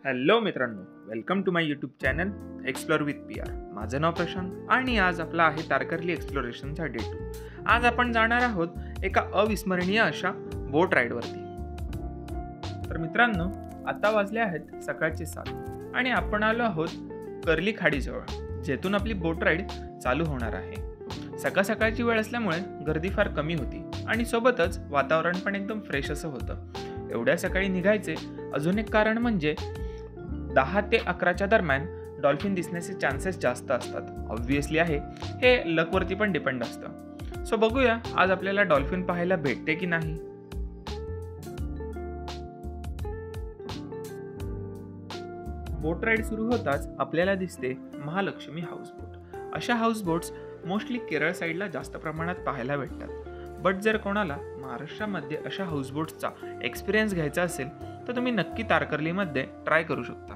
Hello मित्रांनो, welcome to my YouTube channel explore with PR. माझं नाव प्रशांत आणि आज आपला आहे तारकर्ली एक्सप्लोरेशनचा डे 2. आज आपण जाणार आहोत एका अविस्मरणीय अशा बोट राईडवरती. तर मित्रांनो, आता वाजले आहेत सकाळचे 7 आणि आपण आलो आहोत कर्ली खाडीजवळ, जेथून आपली बोट राईड चालू होणार आहे. सकाळची वेळ असल्यामुळे गर्दी फार कमी होती आणि सोबतच वातावरण पण एकदम फ्रेश असं होतं. एवढ्या सकाळी निघायचे अजून एक कारण म्हणजे 10 ते 11च्या दरम्यान डॉल्फिन दिसण्याचे चान्सेस जास्त असतात. ऑब्व्हियसली आहे, हे लकवरती पण डिपेंड असतं. सो बघूया आज आपल्याला डॉल्फिन पाहायला भेटते की नाही. बोट राईड सुरू होताच आपल्याला दिसते महालक्ष्मी हाऊसबोट. अशा हाऊसबोट्स मोस्टली केरळ साईडला जास्त प्रमाणात पाहायला भेटतात. बट जर कोणाला महाराष्ट्रामध्ये अशा हाऊसबोट्सचा एक्सपिरियन्स घ्यायचा असेल तर तुम्ही नक्की तारकर्लीमध्ये ट्राय करू शकता.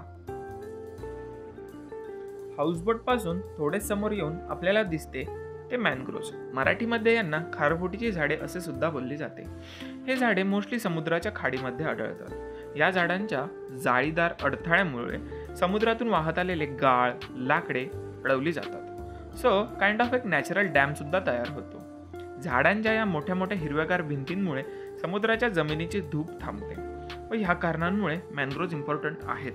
हाऊसबोट पासून थोडे समोर येऊन आपल्याला दिसते ते मॅनग्रोव्ज. मराठीमध्ये यांना खारफुटीची झाडे असे सुद्धा बोलली जाते. हे झाडे मोस्टली समुद्राच्या खाडीमध्ये आढळतात. या झाडांच्या जाळीदार अडथळ्यामुळे समुद्रातून वाहत आलेले गाळ, लाकडे अडवली जातात. सो काइंड ऑफ एक नॅचरल डॅम सुद्धा तयार होतो. झाडांच्या या मोठ्या मोठ्या हिरव्यागार भिंतींमुळे समुद्राच्या जमिनीची धूप थांबते व ह्या कारणांमुळे मॅनग्रोव्ज इम्पॉर्टंट आहेत.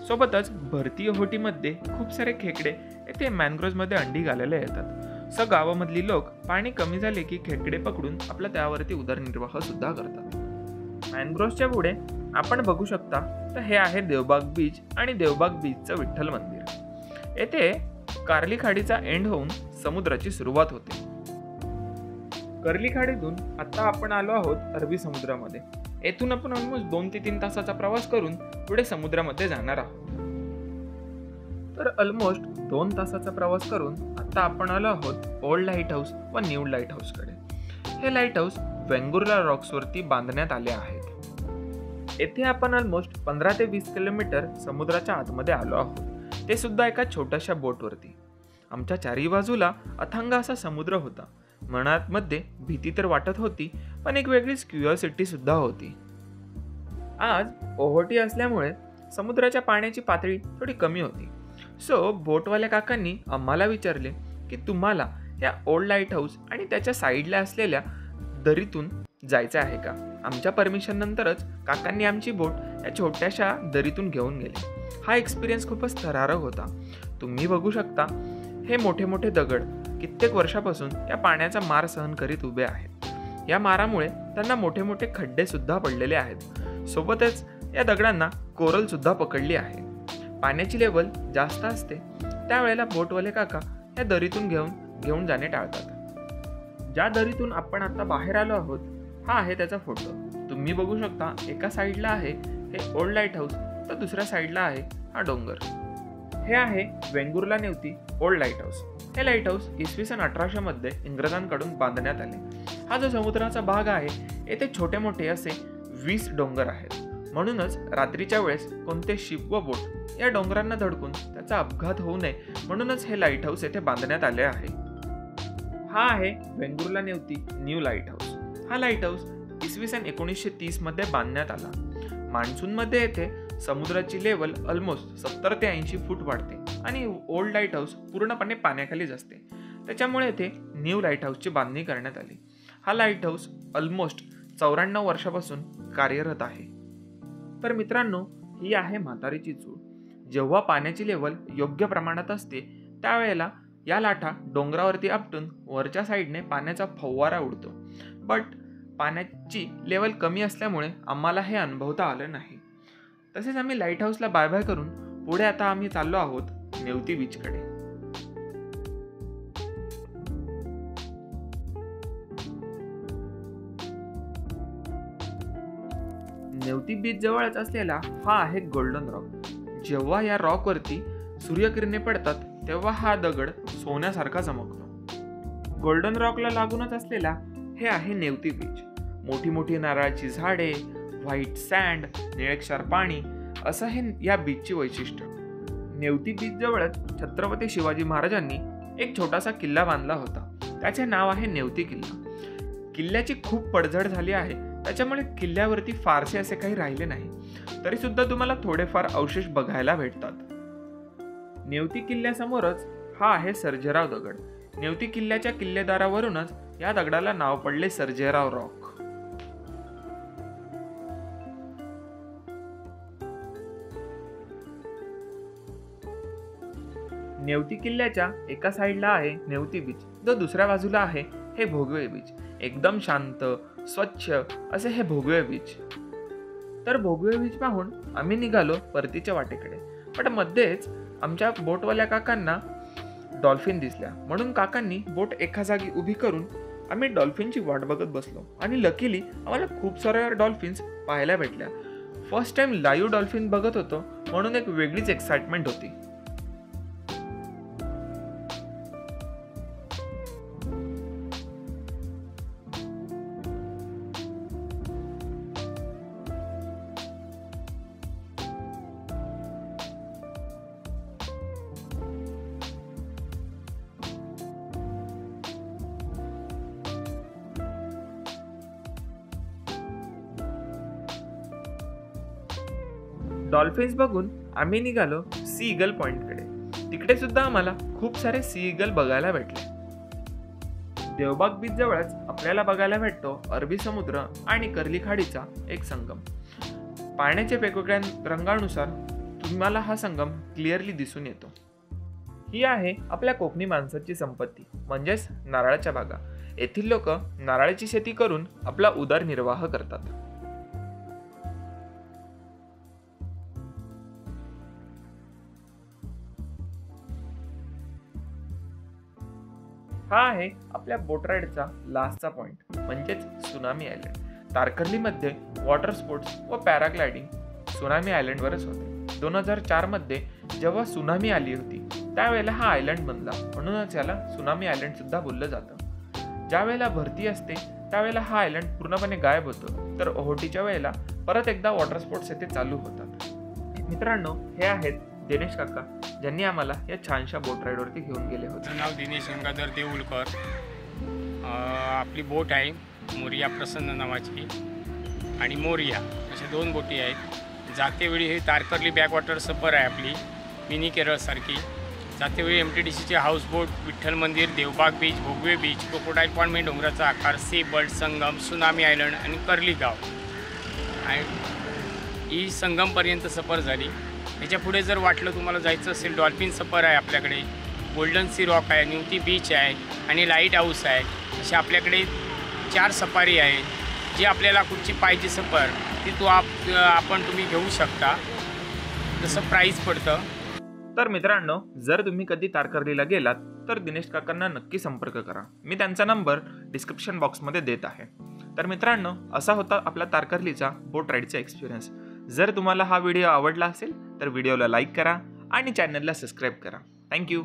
सोबतच भारतीय होटीमध्ये खूप सारे खेकडे येथे मॅनग्रोव्जमध्ये अंडी घालायला येतात. सो गावामधली लोक पाणी कमी झाले की खेकडे पकडून आपला त्यावरती उदरनिर्वाह सुद्धा करतात. मॅनग्रोव्जच्या पुढे आपण बघू शकता तर हे आहे देवबाग बीच आणि देवबाग बीचचं विठ्ठल मंदिर. येथे कर्ली खाडीचा एंड होऊन समुद्राची सुरुवात होते. कर्ली खाडीतून आता आपण आलो आहोत अरबी समुद्रामध्ये. येथून आपण ऑलमोस्ट 2 ते 3 तासाचा प्रवास करून पुढे समुद्रामध्ये जाणार आहोत. तर ऑलमोस्ट 2 तासाचा प्रवास करून आता आपण आलो आहोत ओल्ड लाईट हाऊस व न्यू लाईट हाऊसकडे. हे लाईट हाऊस वेंगुर्ला रॉक्सवरती बांधण्यात आले आहेत. येथे आपण ऑलमोस्ट 15 ते 20 किलोमीटर समुद्राच्या आतमध्ये आलो आहोत, ते सुद्धा एका छोट्याशा बोटवरती. आमच्या चारही बाजूला अथांग असा समुद्र होता. मनात मध्ये भीती तर वाटत होती, पण एक वेगळीच क्युरिओसिटी सुद्धा होती. आज ओहोटी असल्यामुळे समुद्राच्या पाण्याची पातळी थोडी कमी होती. सो बोटवाल्या काकांनी आम्हाला विचारले की तुम्हाला या ओल्ड लाईट हाऊस आणि त्याच्या साईडला असलेल्या दरीतून जायचं आहे का. आमच्या परमिशन नंतरच काकांनी आमची बोट या छोट्याशा दरीतून घेऊन गेले. हा एक्सपिरियन्स खूपच थरारक होता. तुम्ही बघू शकता हे मोठे मोठे दगड कित्येक वर्षापासून या पाण्याचा मार सहन करीत उभे आहेत. या मारामुळे त्यांना मोठे मोठे खड्डे सुद्धा पडलेले आहेत. सोबतच या दगडांना कोरल सुद्धा पकडली आहे. पाण्याची लेवल जास्त असते त्यावेळेला बोटवाले काका या दरीतून घेऊन जाणे टाळतात. ज्या दरीतून आपण आता बाहेर आलो आहोत हा आहे त्याचा फोटो. तुम्ही बघू शकता एका साईडला आहे हे ओल्ड लाईट हाऊस तर दुसऱ्या साईडला आहे हा डोंगर. हे आहे Vengurla Nivati old light house. हे लाईट हाऊस इसवी सन 1800 मध्ये इंग्रजांकडून बांधण्यात आले. हा जो समुद्राचा भाग आहे येथे छोटे मोठे असे 20 डोंगर आहेत. म्हणूनच रात्रीच्या वेळेस कोणते शिप व बोट या डोंगरांना धडकून त्याचा अपघात होऊ नये म्हणूनच हे लाईट हाऊस येथे बांधण्यात आले आहे. हा आहे Vengurla Nivati new light house. हा लाईट हाऊस इसवी सन 1930 मध्ये बांधण्यात आला. मान्सून मध्ये येथे समुद्राची लेवल ऑलमोस्ट 70 ते 80 फूट वाढते आणि ओल्ड लाईट हाऊस पूर्णपणे पाण्याखालीच असते. त्याच्यामुळे येथे न्यू लाईट हाऊसची बांधणी करण्यात आली. हा लाईट हाऊस ऑलमोस्ट 94 वर्षापासून कार्यरत आहे. तर मित्रांनो, ही आहे म्हातारीची चूळ. जेव्हा पाण्याची लेवल योग्य प्रमाणात असते त्यावेळेला या लाटा डोंगरावरती आपटून वरच्या साईडने पाण्याचा फव्वारा उडतो. बट पाण्याची लेवल कमी असल्यामुळे आम्हाला हे अनुभवता आलं नाही. तसेच आम्ही लाईट हाऊसला बाय बाय करून पुढे आता आम्ही चाललो आहोत नेवती बीचकडे. नेवती बीच जवळच असलेला हा आहे गोल्डन रॉक. जेव्हा या रॉकवरती सूर्यकिरणे पडतात तेव्हा हा दगड सोन्यासारखा चमकतो. गोल्डन रॉकला लागूनच असलेला हे आहे नेवती बीच. मोठी मोठी नारळाची झाडे, व्हाईट सँड, निळक्षार पाणी असं हे या बीचची वैशिष्ट्य. नेवती बीच जवळच छत्रपती शिवाजी महाराजांनी एक छोटासा किल्ला बांधला होता. त्याचे नाव आहे नेवती किल्ला. किल्ल्याची खूप पडझड झाली आहे त्याच्यामुळे किल्ल्यावरती फारसे असे काही राहिले नाही, तरी सुद्धा तुम्हाला थोडेफार अवशेष बघायला भेटतात. नेवती किल्ल्यासमोरच हा आहे सर्जेराव दगड. नेवती किल्ल्याच्या किल्लेदारावरूनच या दगडाला नाव पडले सर्जेराव रॉक. नेवती किल्ल्याच्या एका साईडला आहे नेवती बीच, तर दुसऱ्या बाजूला आहे हे भोगवे बीच. एकदम शांत स्वच्छ असे हे भोगवे बीच. तर भोगवे बीच पाहून आम्ही निघालो परतीच्या वाटेकडे. पण मध्येच आमच्या बोटवाल्या काकांना डॉल्फिन दिसल्या, म्हणून काकांनी बोट एका जागी उभी करून आम्ही डॉल्फिनची वाट बघत बसलो. आणि लकीली आम्हाला खूप साऱ्या डॉल्फिन्स पाहायला भेटल्या. फर्स्ट टाइम लाईव्ह डॉल्फिन बघत होतो, म्हणून एक वेगळीच एक्साइटमेंट होती. डॉल्फिन्स बघून आम्ही निघालो सी ईगल पॉइंटकडे. तिकडे सुद्धा आम्हाला खूप सारे सी ईगल बघायला भेटले. देवबाग बीच जवळच आपल्याला बघायला भेटतो अरबी समुद्र आणि कर्ली खाडीचा एक संगम. पाण्याच्या वेगवेगळ्या रंगानुसार तुम्हाला हा संगम क्लिअरली दिसून येतो. ही आहे आपल्या कोकणी माणसाची संपत्ती, म्हणजेच नारळाच्या बागा. येथील लोक नारळाची शेती करून आपला उदरनिर्वाह करतात. हा आहे आपल्या बोट राईडचा लास्टचा पॉइंट, म्हणजेच सुनामी आयलंड. तारकर्लीमध्ये वॉटर स्पोर्ट्स व पॅराग्लायडिंग सुनामी आयलंडवरच होते. 2004 मध्ये जेव्हा सुनामी आली होती त्यावेळेला हा आयलंड बनला, म्हणूनच याला सुनामी आयलंड सुद्धा बोललं जातं. ज्या वेळेला भरती असते त्यावेळेला हा आयलंड पूर्णपणे गायब होतो, तर ओहोटीच्या वेळेला परत एकदा वॉटर स्पोर्ट्स येथे चालू होतात. मित्रांनो, हे आहेत दिनेश काका, ज्यांनी आम्हाला या छानशा बोट राईडवरती घेऊन गेले होते. माझं नाव दिनेश गंगाधर देऊळकर. आपली बोट आहे मोरिया प्रसन्न नावाची आणि मोरिया, अशा 2 बोटी आहेत. जातेवेळी हे तारकर्ली बॅकवॉटर सफर आहे आपली, मिनी केरळसारखी. जातेवेळी MTDCचे हाऊसबोट, विठ्ठल मंदिर, Devbag beach, Bhogwe beach, crocodile point म्हणजे डोंगराचा आकार, sea bird, Sangam, tsunami island आणि कर्ली गाव ही संगमपर्यंत सफर झाली. त्याच्या पुढे जर वाटलं तुम्हाला जायचं असेल, डॉल्फिन सफर आहे आपल्याकडे, गोल्डन सी रॉक आहे, न्यूटी बीच आहे आणि लाईट हाऊस आहे. अशा आपल्याकडे 4 सफारी आहेत. जी आपल्याला कुठची पाहिजे सफर ती तुम्ही घेऊ शकता, जसं प्राईस पडतं. तर मित्रांनो, जर तुम्ही कधी तारकर्लीला गेलात तर दिनेश काकांना नक्की संपर्क करा. मी त्यांचा नंबर डिस्क्रिप्शन बॉक्समध्ये देत आहे. तर मित्रांनो, असा होता आपला तारकर्लीचा बोट राईडचा एक्सपिरियन्स. जर तुम्हाला हा व्हिडिओ आवडला असेल तर व्हिडिओला लाईक करा आणि चॅनलला सबस्क्राईब करा. थँक्यू.